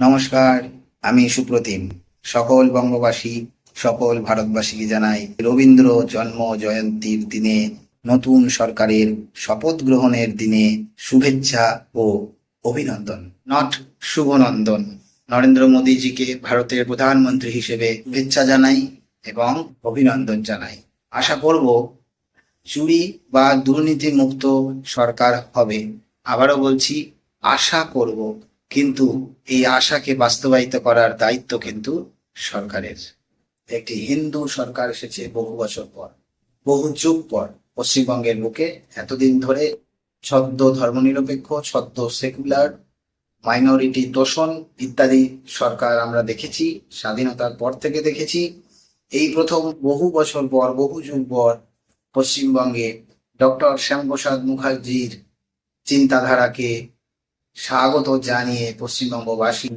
নমস্কার, আমি সুপ্রতিম। সকল বঙ্গবাসী, সকল ভারতবাসীকে জানাই রবীন্দ্র জন্ম জয়ন্তীর দিনে, নতুন সরকারের শপথ গ্রহণের দিনে শুভেচ্ছা ও অভিনন্দন, নট শুভনন্দন। নরেন্দ্র মোদীজিকে ভারতের প্রধানমন্ত্রী হিসেবে শুভেচ্ছা জানাই এবং অভিনন্দন জানাই। আশা করব চুরি বা দুর্নীতি মুক্ত সরকার হবে। আবারও বলছি, আশা করব, কিন্তু এই আশাকে বাস্তবায়িত করার দায়িত্ব কিন্তু সরকারের। একটি হিন্দু সরকার এসেছে বহু বছর পর, বহু যুগ পর পশ্চিমবঙ্গের বুকে। এতদিন ধরে ছদ্ম ধর্মনিরপেক্ষ, ছদ্ম সেকুলার, মাইনরিটি তোষণ ইত্যাদি সরকার আমরা দেখেছি, স্বাধীনতার পর থেকে দেখেছি। এই প্রথম বহু বছর পর, বহু যুগ পর পশ্চিমবঙ্গে ডক্টর শ্যামাপ্রসাদ মুখার্জির চিন্তাধারাকে স্বাগত জানিয়ে পশ্চিমবঙ্গবাসী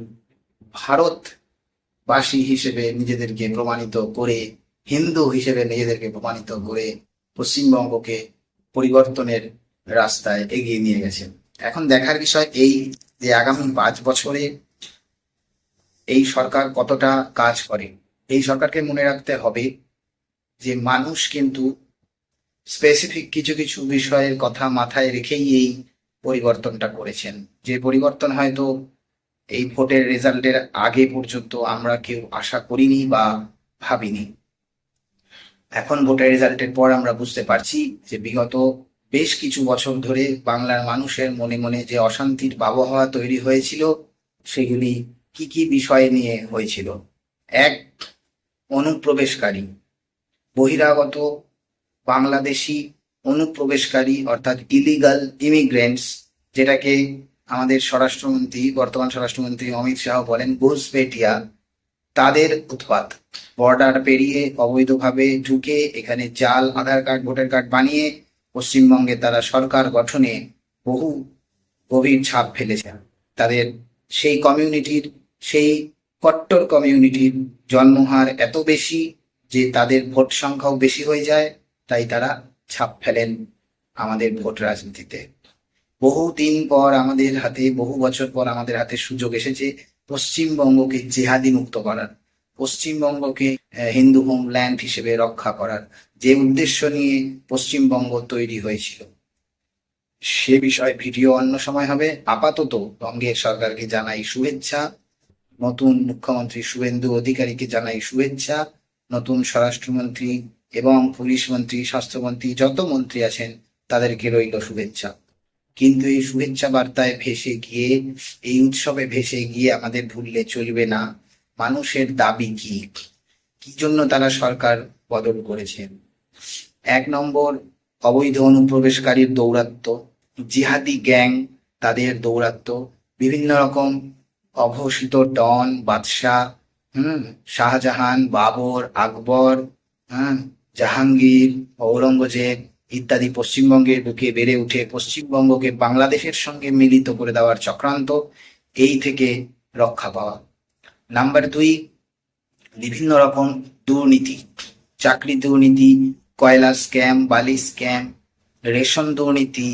ভারতবাসী হিসেবে নিজেদেরকে প্রমাণিত করে, হিন্দু হিসেবে নিজেদেরকে প্রমাণিত করে পশ্চিমবঙ্গকে পরিবর্তনের রাস্তায় এগিয়ে নিয়ে গেছেন। এখন দেখার বিষয় এই যে আগামী 5 বছরে এই সরকার কতটা কাজ করে। এই সরকারকে মনে রাখতে হবে যে মানুষ কিন্তু স্পেসিফিক কিছু কিছু বিষয়ের কথা মাথায় রেখেই এই পরিবর্তনটা করেছেন, যে পরিবর্তন হয়তো এই ভোটের রেজাল্টের আগে পর্যন্ত আমরা কেউ আশা করিনি বা ভাবিনি। এখন ভোটের রেজাল্টের পর আমরা বুঝতে পারছি যে বিগত বেশ কিছু বছর ধরে বাংলার মানুষের মনে মনে যে অশান্তির আবহাওয়া তৈরি হয়েছিল, সেগুলি কি কি বিষয় নিয়ে হয়েছিল। এক, অনুপ্রবেশকারী, বহিরাগত বাংলাদেশি অনুপ্রবেশকারী অর্থাৎ ইলিগাল ইমিগ্রেন্টস, যেটাকে আমাদের স্বরাষ্ট্রমন্ত্রী, বর্তমান স্বরাষ্ট্রমন্ত্রী অমিত শাহ বলেন ঘুষপেটিয়া, তাদের উৎপাত। বর্ডার পেরিয়ে অবৈধভাবে ঢুকে এখানে জাল আধার কার্ড, ভোটার কার্ড বানিয়ে পশ্চিমবঙ্গে তারা সরকার গঠনে বহু গভীর ছাপ ফেলেছে। তাদের সেই কমিউনিটির, সেই কট্টর কমিউনিটির জন্মহার এত বেশি যে তাদের ভোট সংখ্যাও বেশি হয়ে যায়, তাই তারা ছাপ ফেলেন আমাদের ভোট রাজনীতিতে। বহু দিন পর আমাদের হাতে, বহু বছর পর আমাদের হাতে সুযোগ এসেছে পশ্চিমবঙ্গকে জেহাদি মুক্ত করার, পশ্চিমবঙ্গকে হিন্দু হোমল্যান্ড হিসেবে রক্ষা করার, যে উদ্দেশ্য নিয়ে পশ্চিমবঙ্গ তৈরি হয়েছিল। সে বিষয়ে ভিডিও অন্য সময় হবে। আপাতত বঙ্গের সরকারকে জানাই শুভেচ্ছা, নতুন মুখ্যমন্ত্রী শুভেন্দু অধিকারীকে জানাই শুভেচ্ছা, নতুন স্বরাষ্ট্রমন্ত্রী এবং পুলিশ মন্ত্রী, স্বাস্থ্যমন্ত্রী, যত মন্ত্রী আছেন তাদেরকে রইল শুভেচ্ছা। কিন্তু এই শুভেচ্ছা বার্তায় ভেসে গিয়ে, এই উৎসবে ভেসে গিয়ে আমাদের ভুললে চলবে না মানুষের দাবি কি, কি জন্য তারা সরকার বদল করেছেন। 1 নম্বর, অবৈধ অনুপ্রবেশকারীর দৌরাত্ম্য, জিহাদি গ্যাং তাদের দৌরাত্ম্য, বিভিন্ন রকম অঘোষিত ডন, বাদশাহ, শাহজাহান, বাবর, আকবর, জাহাঙ্গীর, ঔরঙ্গজেব ইত্যাদি পশ্চিমবঙ্গের বুকে বেড়ে উঠে পশ্চিমবঙ্গকে বাংলাদেশের সঙ্গে মিলিত করে দেওয়ার চক্রান্ত, এই থেকে রক্ষা পাওয়া। নাম্বার 2, বিভিন্ন রকম দুর্নীতি, চাকরি দুর্নীতি, কয়লা স্ক্যাম, বালি স্ক্যাম, রেশন দুর্নীতি,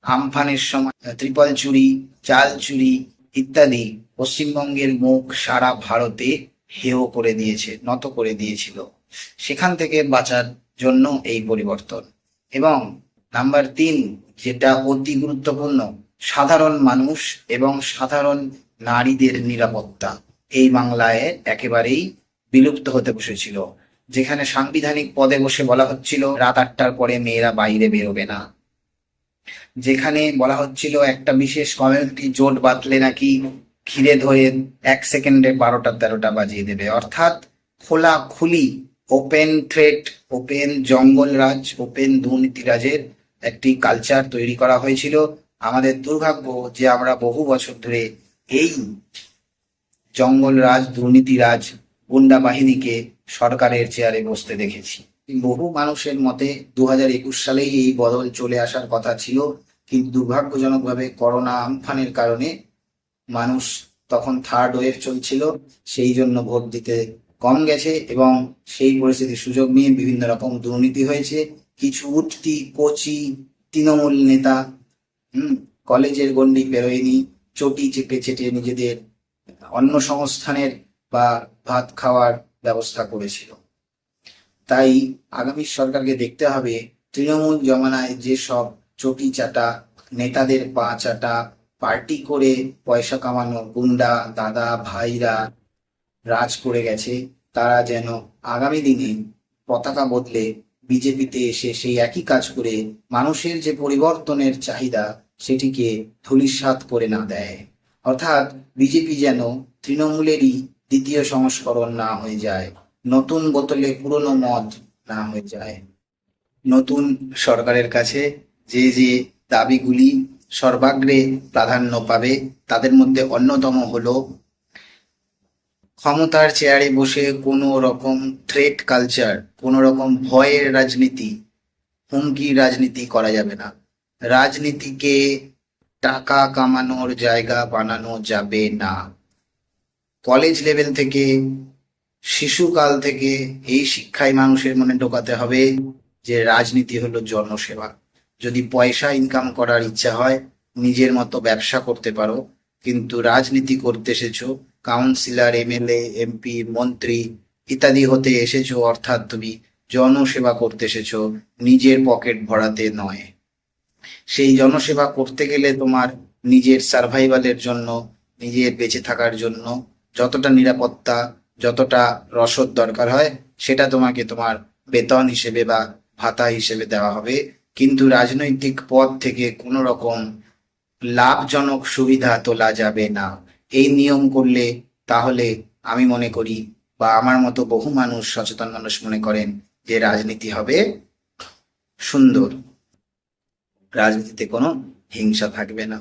আমফানের সময় ত্রিপল চুরি, চাল চুরি ইত্যাদি পশ্চিমবঙ্গের মুখ সারা ভারতে হেয় করে দিয়েছে, নত করে দিয়েছিল। সেখান থেকে বাঁচার জন্য এই পরিবর্তন। এবং নাম্বার 3, যেটা অতি গুরুত্বপূর্ণ, সাধারণ মানুষ এবং সাধারণ নারীদের নিরাপত্তা এই বাংলায় একেবারেই বিলুপ্ত হতে বসেছিল। যেখানে সাংবিধানিক পদে বসে বলা হচ্ছিল রাত 8টার পরে মেয়েরা বাইরে বেরোবে না, যেখানে বলা হচ্ছিল একটা বিশেষ কমিউনিটি জোট বাঁধলে নাকি ঘিরে ধরে 1 সেকেন্ডে 12টা 13টা বাজিয়ে দেবে। অর্থাৎ খোলাখুলি open threat, open jungle raj, open দুর্নীতিরাজের একটি কালচার তৈরি করা হয়েছিল। আমাদের দুর্ভাগ্য যে আমরা বহু বছর ধরে এই জঙ্গলরাজ, দুর্নীতিরাজ, গুন্ডা বাহিনীকে সরকারের চেয়ারে বসতে দেখেছি। বহু মানুষের মতে 2021 সালেই এই বদল চলে আসার কথা ছিল, কিন্তু দুর্ভাগ্যজনকভাবে করোনা আমফানের কারণে মানুষ তখন থার্ড ওয়েভ চলছিল, সেই জন্য ভোট দিতে কম গেছে এবং সেই পরিস্থিতির সুযোগ নিয়ে বিভিন্ন রকম দুর্নীতি হয়েছে। কিছু উঠতি কচি তৃণমূল নেতা কলেজের গণ্ডি পেরোয়নি, চটি চেপে চেটে নিজেদের অন্ন সংস্থানের বা ভাত খাওয়ার ব্যবস্থা করেছিল। তাই আগামী সরকারকে দেখতে হবে তৃণমূল জমানায় যেসব চটি চাটা নেতাদের পা চাটা পার্টি করে পয়সা কামানো গুন্ডা দাদা ভাইরা রাজ করে গেছে, তারা যেন আগামী দিনে পতাকা বদলে বিজেপিতে এসে সেই একই কাজ করে মানুষের যে পরিবর্তনের চাহিদা সেটিকে ধূলিসাৎ করে না দেয়। অর্থাৎ বিজেপি যেন তৃণমূলেরই দ্বিতীয় সংস্করণ না হয়ে যায়, নতুন বোতলে পুরনো মদ না হয়ে যায়। নতুন সরকারের কাছে যে যে দাবিগুলি সর্বাগ্রে প্রাধান্য পাবে তাদের মধ্যে অন্যতম হলো ক্ষমতার চেয়ারে বসে কোনো রকম থ্রেট কালচার, কোনো রকম ভয়ের রাজনীতি, হুমকির রাজনীতি করা যাবে না। রাজনীতিকে টাকা কামানোর জায়গা বানানো যাবে না। কলেজ লেভেল থেকে, শিশুকাল থেকে এই শিক্ষায় মানুষের মনে ঢোকাতে হবে যে রাজনীতি হলো জনসেবা। যদি পয়সা ইনকাম করার ইচ্ছা হয় নিজের মতো ব্যবসা করতে পারো, কিন্তু রাজনীতি করতে এসেছো, কাউন্সিলর এমএলএ এমপি মন্ত্রী ইত্যাদি হতে এসেছো, অর্থাৎ তুমি জনসেবা করতে এসেছো, নিজের পকেট ভরাতে নয়। সেই জনসেবা করতে গেলে তোমার নিজের সার্ভাইভালের জন্য, নিজের বেঁচে থাকার জন্য যতটা নিরাপত্তা, যতটা রসদ দরকার হয় সেটা তোমাকে তোমার বেতন হিসেবে বা ভাতা হিসেবে দেওয়া হবে। কিন্তু রাজনৈতিক পদ থেকে কোনো রকম লাভজনক সুবিধা তোলা যাবে না। এই নিয়ম করলে তাহলে আমি মনে করি বা আমার মতো বহু মানুষ, সচেতন মানুষ মনে করেন যে রাজনীতি হবে সুন্দর, রাজনীতিতে কোনো হিংসা থাকবে না।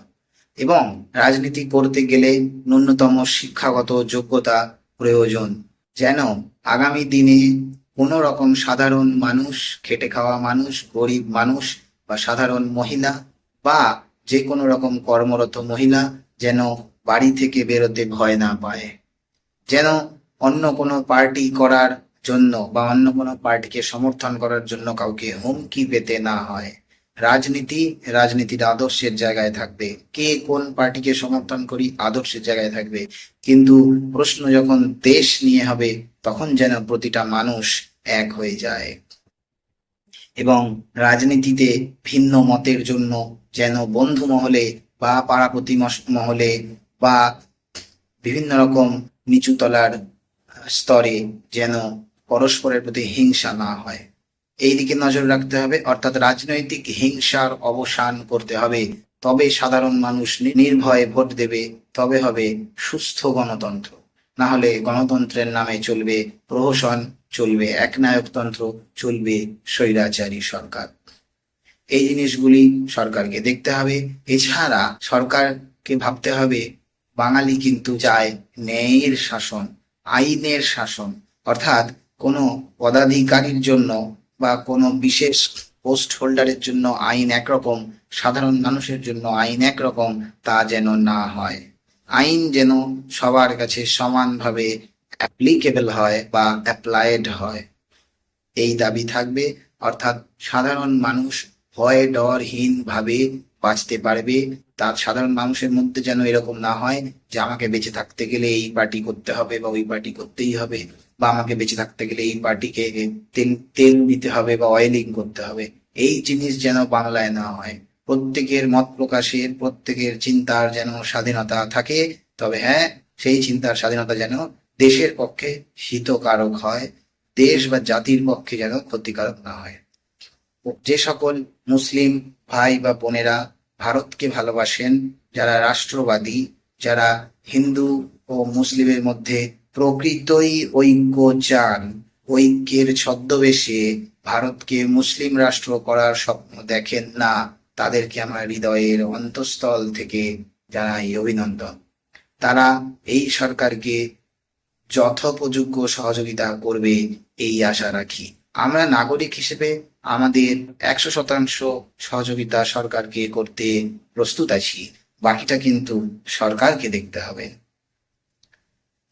এবং রাজনীতি করতে গেলে ন্যূনতম শিক্ষাগত যোগ্যতা প্রয়োজন, যেন আগামী দিনে কোনো রকম সাধারণ মানুষ, খেটে খাওয়া মানুষ, গরিব মানুষ বা সাধারণ মহিলা বা যে কোনো রকম কর্মরত মহিলা যেন বাড়ি থেকে বেরোতে ভয় না পায়, যেন অন্য কোনো পার্টি করার জন্য বা অন্য কোনো পার্টিকে সমর্থন করার জন্য কাউকে হুমকি পেতে না হয়। রাজনীতি রাজনীতির আদর্শের জায়গায় থাকবে, কে কোন পার্টিকে সমর্থন করি আদর্শের জায়গায় থাকবে, কিন্তু প্রশ্ন যখন দেশ নিয়ে হবে তখন যেন প্রতিটা মানুষ এক হয়ে যায়। এবং রাজনীতিতে ভিন্ন মতের জন্য যেন বন্ধু মহলে বা পাড়া মহলে বা বিভিন্ন রকম নিচু তলার স্তরে যেন পরস্পরের প্রতি হিংসা না হয়, এই দিকে নজর রাখতে হবে। অর্থাৎ রাজনৈতিক হিংসার অবসান করতে হবে, তবে সাধারণ মানুষ নির্ভয়ে ভোট দেবে, তবে হবে সুস্থ গণতন্ত্র। না হলে গণতন্ত্রের নামে চলবে প্রহসন, চলবে একনায়কতন্ত্র, চলবে স্বৈরাচারী সরকার। এই জিনিসগুলি সরকারকে দেখতে হবে। এছাড়া সরকারকে ভাবতে হবে বাঙালি কিন্তু চায় ন্যায়ের শাসন, আইনের শাসন। অর্থাৎ কোনো পদাধিকারীর জন্য বা কোনো বিশেষ পোস্ট হোল্ডারের জন্য আইন একরকম, সাধারণ মানুষের জন্য আইন একরকম, তা যেন না হয়। আইন যেন সবার কাছে সমানভাবে অ্যাপ্লিকেবল হয় বা অ্যাপ্লাইড হয়, এই দাবি থাকবে। অর্থাৎ সাধারণ মানুষ ভয় ডরহীন ভাবে বাঁচতে পারবে। তার সাধারণ মানুষের মধ্যে যেন এরকম না হয় যে আমাকে বেঁচে থাকতে গেলে এই পার্টি করতে হবে বা ওই পার্টি করতেই হবে, বা আমাকে বেঁচে থাকতে গেলে এই পার্টিকে তেল তেল দিতে হবে বা অয়েলিং করতে হবে। এই জিনিস যেন বাংলায় না হয়। প্রত্যেকের মত প্রকাশের, প্রত্যেকের চিন্তার যেন স্বাধীনতা থাকে, তবে হ্যাঁ, সেই চিন্তার স্বাধীনতা যেন দেশের পক্ষে হিতকারক হয়, দেশ বা জাতির পক্ষে যেন ক্ষতিকারক না হয়। যে সকল মুসলিম ভাই বা বোনেরা ভারতকে ভালোবাসেন, যারা রাষ্ট্রবাদী, যারা হিন্দু ও মুসলিমের মধ্যে প্রকৃতই ঐক্য চান, ঐক্যের ছদ্মবেশে ভারতকে মুসলিম রাষ্ট্র করার স্বপ্ন দেখেন না, তাদেরকে আমার হৃদয়ের অন্তঃস্থল থেকে জানাই অভিনন্দন। তারা এই সরকারকে যথোপযোগ্য সহযোগিতা করবে এই আশা রাখি। আমরা নাগরিক হিসেবে আমাদের 100% সহযোগিতা সরকারকে করতে প্রস্তুত আছি, বাকিটা কিন্তু সরকারকে দেখতে হবে।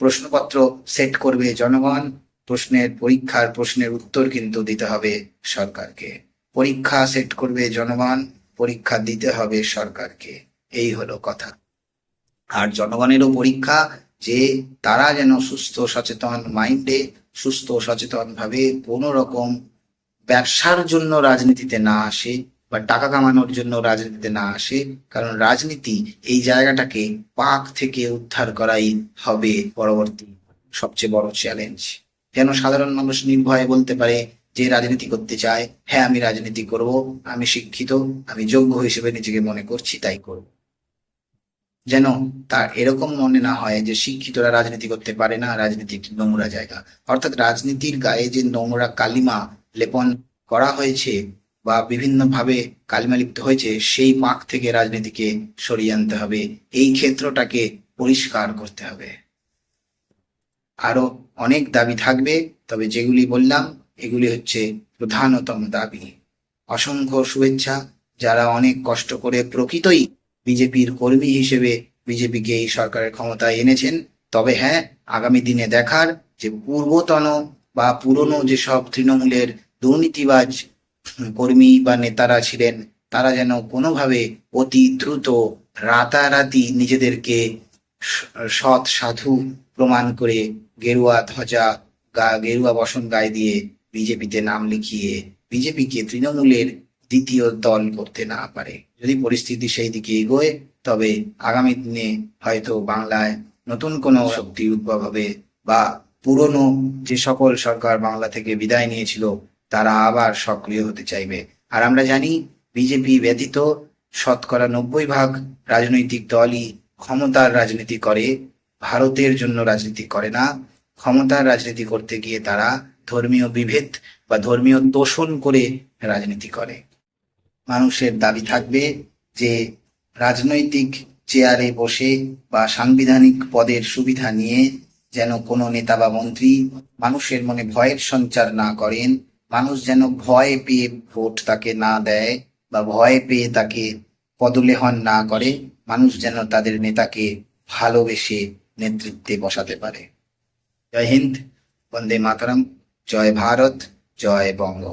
প্রশ্নপত্র সেট করবে জনগণ, প্রশ্নের উত্তর কিন্তু দিতে হবে সরকারকে। পরীক্ষা সেট করবে জনগণ, পরীক্ষা দিতে হবে সরকারকে, এই হলো কথা। আর জনগণেরও পরীক্ষা যে তারা যেন সুস্থ সচেতন মাইন্ডে, সুস্থ সচেতন ভাবে কোনো রকম ব্যবসার জন্য রাজনীতিতে না আসে বা টাকা কামানোর জন্য রাজনীতিতে না আসে। কারণ রাজনীতি এই জায়গাটাকে পাক থেকে উদ্ধার করাই হবে পরবর্তী সবচেয়ে বড় চ্যালেঞ্জ। যেন সাধারণ মানুষ নির্ভয়ে বলতে পারে যে রাজনীতি করতে চায়, হ্যাঁ আমি রাজনীতি করব, আমি শিক্ষিত, আমি যোগ্য হিসেবে নিজেকে মনে করছি তাই করব। যেন তার এরকম মনে না হয় যে শিক্ষিতরা রাজনীতি করতে পারে না, রাজনীতি একটি নোংরা জায়গা। অর্থাৎ রাজনীতির গায়ে যে নোংরা কালিমা লেপন করা হয়েছে বা বিভিন্নভাবে কালিমা লিপ্ত হয়েছে, সেই পাক থেকে রাজনীতিকে সরিয়ে আনতে হবে, এই ক্ষেত্রটাকে পরিষ্কার করতে হবে। আরো অনেক দাবি থাকবে, তবে যেগুলি বললাম এগুলি হচ্ছে প্রধানতম দাবি। অসংখ্য শুভেচ্ছা যারা অনেক কষ্ট করে প্রকৃতই বিজেপির কর্মী হিসেবে বিজেপিকে এই সরকারের ক্ষমতায় এনেছেন। তবে হ্যাঁ, আগামী দিনে দেখার যে পূর্বতন বা পুরনো যেসব তৃণমূলের দুর্নীতিবাজ কর্মী বা নেতারা ছিলেন, তারা যেন কোনোভাবে অতি দ্রুত রাতারাতি নিজেদেরকে সৎ সাধু প্রমাণ করে গেরুয়া ধ্বজা গেরুয়া বসন গায়ে দিয়ে বিজেপিতে নাম লিখিয়ে বিজেপিকে তৃণমূলের দ্বিতীয় দল করতে না পারে। যদি পরিস্থিতি সেই দিকে এগোয়, তবে আগামী দিনে হয়তো বাংলায় নতুন কোনো শক্তি উদ্ভব হবে বা পুরনো যে সকল সরকার বাংলা থেকে বিদায় নিয়েছিল তারা আবার সক্রিয় হতে চাইবে। আর আমরা জানি বিজেপি ব্যতীত 90% রাজনৈতিক দলই ক্ষমতার রাজনীতি করে, ভারতের জন্য রাজনীতি করে না। ক্ষমতার রাজনীতি করতে গিয়ে তারা ধর্মীয় বিভেদ বা ধর্মীয় তোষণ করে রাজনীতি করে। মানুষের দাবি থাকবে যে রাজনৈতিক চেয়ারে বসে বা সাংবিধানিক পদের সুবিধা নিয়ে যেন কোনো নেতা বা মন্ত্রী মানুষের মনে ভয়ের সঞ্চার না করেন, মানুষ যেন ভয় পেয়ে ভোট তাকে না দেয় বা ভয় পেয়ে তাকে পদলেহন না করে, মানুষ যেন তাদের নেতাকে ভালোবেসে নেতৃত্বে বসাতে পারে। জয় হিন্দ, বন্দে মাতরম, জয় ভারত, জয় বঙ্গ।